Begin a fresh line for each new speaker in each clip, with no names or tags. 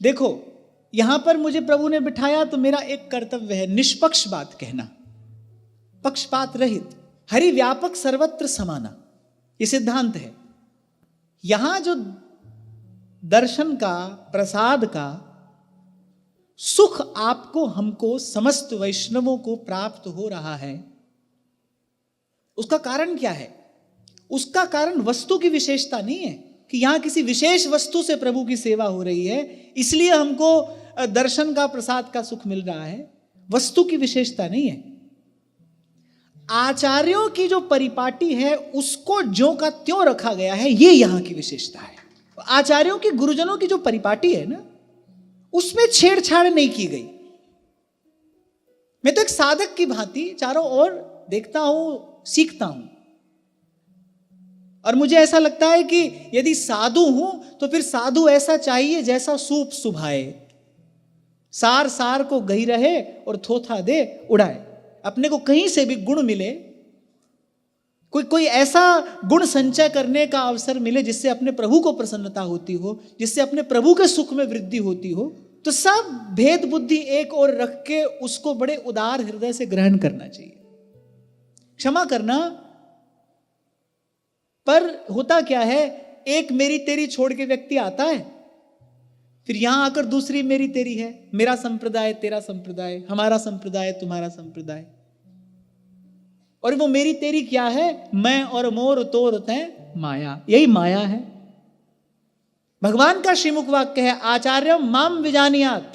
देखो, यहां पर मुझे प्रभु ने बिठाया तो मेरा एक कर्तव्य है निष्पक्ष बात कहना, पक्षपात रहित। हरि व्यापक सर्वत्र समाना, ये सिद्धांत है। यहां जो दर्शन का, प्रसाद का सुख आपको, हमको, समस्त वैष्णवों को प्राप्त हो रहा है, उसका कारण क्या है? उसका कारण वस्तु की विशेषता नहीं है कि यहां किसी विशेष वस्तु से प्रभु की सेवा हो रही है इसलिए हमको दर्शन का, प्रसाद का सुख मिल रहा है। वस्तु की विशेषता नहीं है। आचार्यों की जो परिपाटी है उसको ज्यों का त्यों रखा गया है, ये यहां की विशेषता है। आचार्यों की, गुरुजनों की जो परिपाटी है ना, उसमें छेड़छाड़ नहीं की गई। मैं तो एक साधक की भांति चारों ओर देखता हूं, सीखता हूं, और मुझे ऐसा लगता है कि यदि साधु हूं तो फिर साधु ऐसा चाहिए जैसा सूप सुभाए, सार सार को गही रहे और थोथा दे उड़ाए। अपने को कहीं से भी गुण मिले, कोई ऐसा गुण संचय करने का अवसर मिले जिससे अपने प्रभु को प्रसन्नता होती हो, जिससे अपने प्रभु के सुख में वृद्धि होती हो, तो सब भेद बुद्धि एक ओर रख के उसको बड़े उदार हृदय से ग्रहण करना चाहिए। क्षमा करना, पर होता क्या है, एक मेरी तेरी छोड़ के व्यक्ति आता है, फिर यहां आकर दूसरी मेरी तेरी है, मेरा संप्रदाय तेरा संप्रदाय, हमारा संप्रदाय तुम्हारा संप्रदाय। और वो मेरी तेरी क्या है? मैं और मोर तोर तैं माया, यही माया है। भगवान का श्रीमुख वाक्य है, आचार्य माम विजानियात,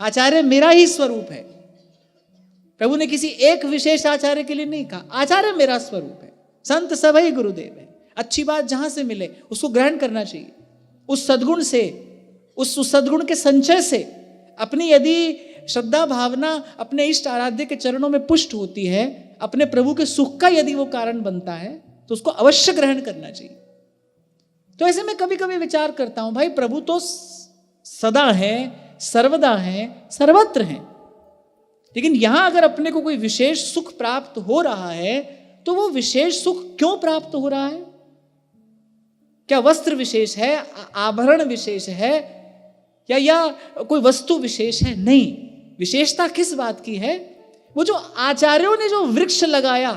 आचार्य मेरा ही स्वरूप है। प्रभु ने किसी एक विशेष आचार्य के लिए नहीं कहा, आचार्य मेरा स्वरूप है, संत सभई गुरुदेव है। अच्छी बात जहां से मिले उसको ग्रहण करना चाहिए, उस सद्गुण से, उस सद्गुण के संचय से अपनी यदि श्रद्धा भावना अपने इष्ट आराध्य के चरणों में पुष्ट होती है, अपने प्रभु के सुख का यदि वो कारण बनता है, तो उसको अवश्य ग्रहण करना चाहिए। तो ऐसे में कभी कभी विचार करता हूं, भाई प्रभु तो सदा है, सर्वदा है, सर्वत्र है, लेकिन यहां अगर अपने को कोई विशेष सुख प्राप्त हो रहा है तो वो विशेष सुख क्यों प्राप्त हो रहा है? क्या वस्त्र विशेष है, आभरण विशेष है, या कोई वस्तु विशेष है? नहीं। विशेषता किस बात की है? वो जो आचार्यों ने जो वृक्ष लगाया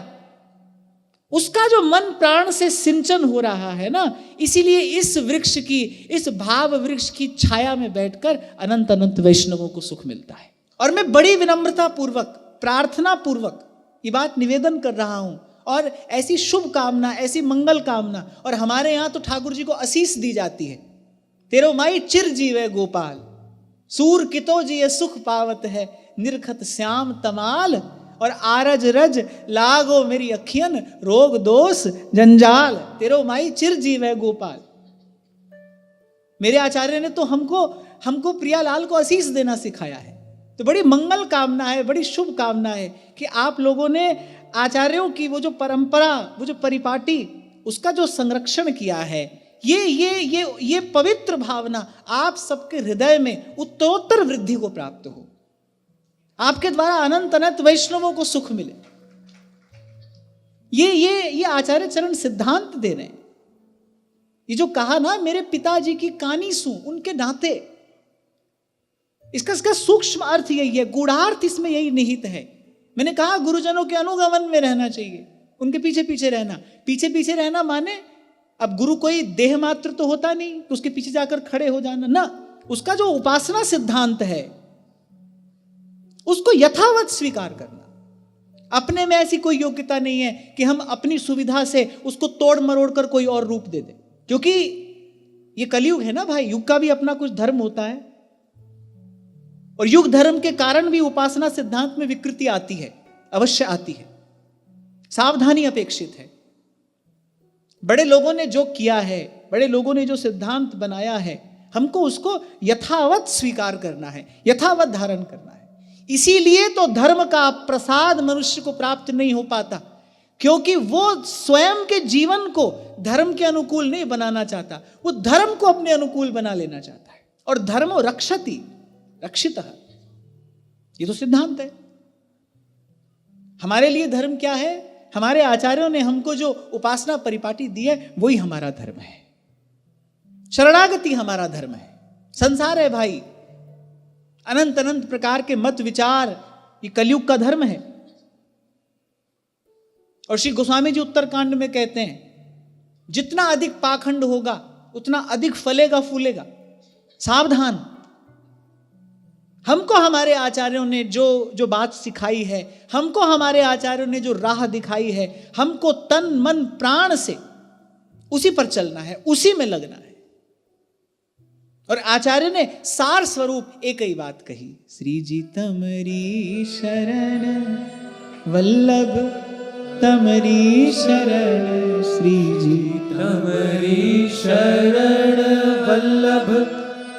उसका जो मन प्राण से सिंचन हो रहा है ना, इसीलिए इस वृक्ष की, इस भाव वृक्ष की छाया में बैठकर अनंत अनंत वैष्णवों को सुख मिलता है। और मैं बड़ी विनम्रता पूर्वक, प्रार्थना पूर्वक ये बात निवेदन कर रहा हूं, और ऐसी शुभ कामना, ऐसी मंगल कामना। और हमारे यहां तो ठाकुर जी को आशीष दी जाती है, तेरो माई चिर जीवे गोपाल, सूर कितो जी सुख पावत है, निरखत श्याम तमाल, और आरज रज लागो मेरी अखियन, रोग दोष जंजाल, तेरो माई चिर जीवे गोपाल। मेरे आचार्य ने तो हमको प्रियालाल को आशीष देना सिखाया है। तो बड़ी मंगल कामना है, बड़ी शुभ कामना है कि आप लोगों ने आचार्यों की वो जो परंपरा, वो जो परिपाटी, उसका जो संरक्षण किया है, ये पवित्र भावना आप सबके हृदय में उत्तरोत्तर वृद्धि को प्राप्त हो, आपके द्वारा अनंत अनंत वैष्णवों को सुख मिले। ये आचार्य चरण सिद्धांत दे रहे हैं। ये जो कहा ना, मेरे पिताजी की कानी सू, उनके नाते, इसका सूक्ष्म अर्थ यही है, गूढ़ार्थ इसमें यही निहित है। मैंने कहा गुरुजनों के अनुगमन में रहना चाहिए, उनके पीछे पीछे रहना। पीछे पीछे रहना माने, अब गुरु कोई देह मात्र तो होता नहीं तो उसके पीछे जाकर खड़े हो जाना ना, उसका जो उपासना सिद्धांत है उसको यथावत स्वीकार करना। अपने में ऐसी कोई योग्यता नहीं है कि हम अपनी सुविधा से उसको तोड़ मरोड़ कर कोई और रूप दे दें, क्योंकि ये कलयुग है ना भाई, युग का भी अपना कुछ धर्म होता है, और युग धर्म के कारण भी उपासना सिद्धांत में विकृति आती है, अवश्य आती है, सावधानी अपेक्षित है। बड़े लोगों ने जो किया है, बड़े लोगों ने जो सिद्धांत बनाया है, हमको उसको यथावत स्वीकार करना है, यथावत धारण करना है। इसीलिए तो धर्म का प्रसाद मनुष्य को प्राप्त नहीं हो पाता, क्योंकि वो स्वयं के जीवन को धर्म के अनुकूल नहीं बनाना चाहता, वो धर्म को अपने अनुकूल बना लेना चाहता है। और धर्मो रक्षति रक्षितः, ये तो सिद्धांत है। हमारे लिए धर्म क्या है? हमारे आचार्यों ने हमको जो उपासना परिपाटी दी है वही हमारा धर्म है। शरणागति हमारा धर्म है, संसार है भाई, अनंत अनंत प्रकार के मत विचार, ये कलयुग का धर्म है। और श्री गोस्वामी जी उत्तरकांड में कहते हैं, जितना अधिक पाखंड होगा उतना अधिक फलेगा फूलेगा, सावधान। हमको हमारे आचार्यों ने जो बात सिखाई है, हमको हमारे आचार्यों ने जो राह दिखाई है, हमको तन मन प्राण से उसी पर चलना है, उसी में लगना है। और आचार्य ने सार स्वरूप एक ही बात कही, श्री जी तमरी शरण वल्लभ तमरी शरण, श्री जी
तमरी शरण वल्लभ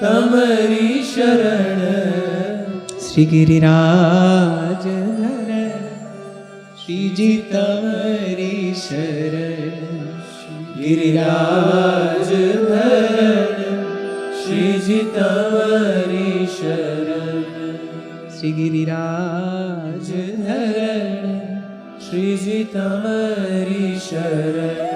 तमरी शरण,
श्री गिरिराज धरण, श्री जी तमरी शरण,
गिरिराज धरण, श्री जी तमरी शरण,
श्री गिरिराज
धरण, श्री जी तमरी शरण।